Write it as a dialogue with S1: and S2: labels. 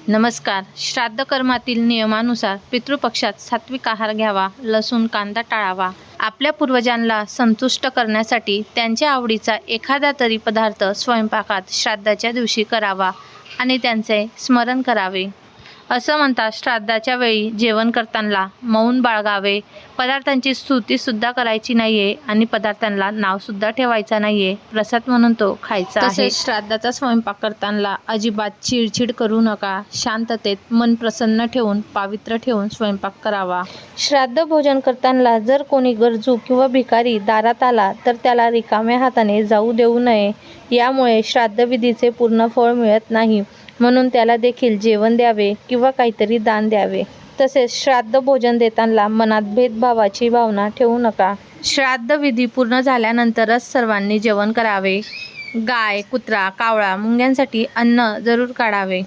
S1: नमस्कार. श्राद्ध कर्मातील नियमानुसार पितृपक्षात सात्विक आहार घ्यावा, लसूण कांदा टाळावा. आपल्या पूर्वजांना संतुष्ट करण्यासाठी त्यांच्या आवडीचा एखादा तरी पदार्थ स्वयंपाकात श्राद्धाच्या दिवशी करावा आणि त्यांचे स्मरण करावे. असं म्हणतात, श्राद्धाच्या वेळी जेवण करताना मौन बाळगावे, पदार्थांची स्तुतीसुद्धा करायची नाही आहे आणि पदार्थांना नावसुद्धा ठेवायचं नाही आहे. प्रसाद म्हणून तो खायचा आहे. तसेच श्राद्धाचा स्वयंपाक करताना अजिबात चिडचिड करू नका. शांततेत मन प्रसन्न ठेवून, पावित्र्य ठेवून स्वयंपाक करावा. श्राद्ध भोजन करताना जर कोणी गरजू किंवा भिकारी दारात आला तर त्याला रिकाम्या हाताने जाऊ देऊ नये. यामुळे श्राद्धविधीचे पूर्ण फळ मिळत नाही. म्हणून त्याला देखील जेवण द्यावे किंवा काहीतरी दान द्यावे. तसेच श्राद्ध भोजन देताना मनात भेदभावाची भावना ठेवू नका. श्राद्ध विधी पूर्ण झाल्यानंतरच सर्वांनी जेवण करावे. गाय, कुत्रा, कावळा, मुंग्यांसाठी अन्न जरूर काढावे.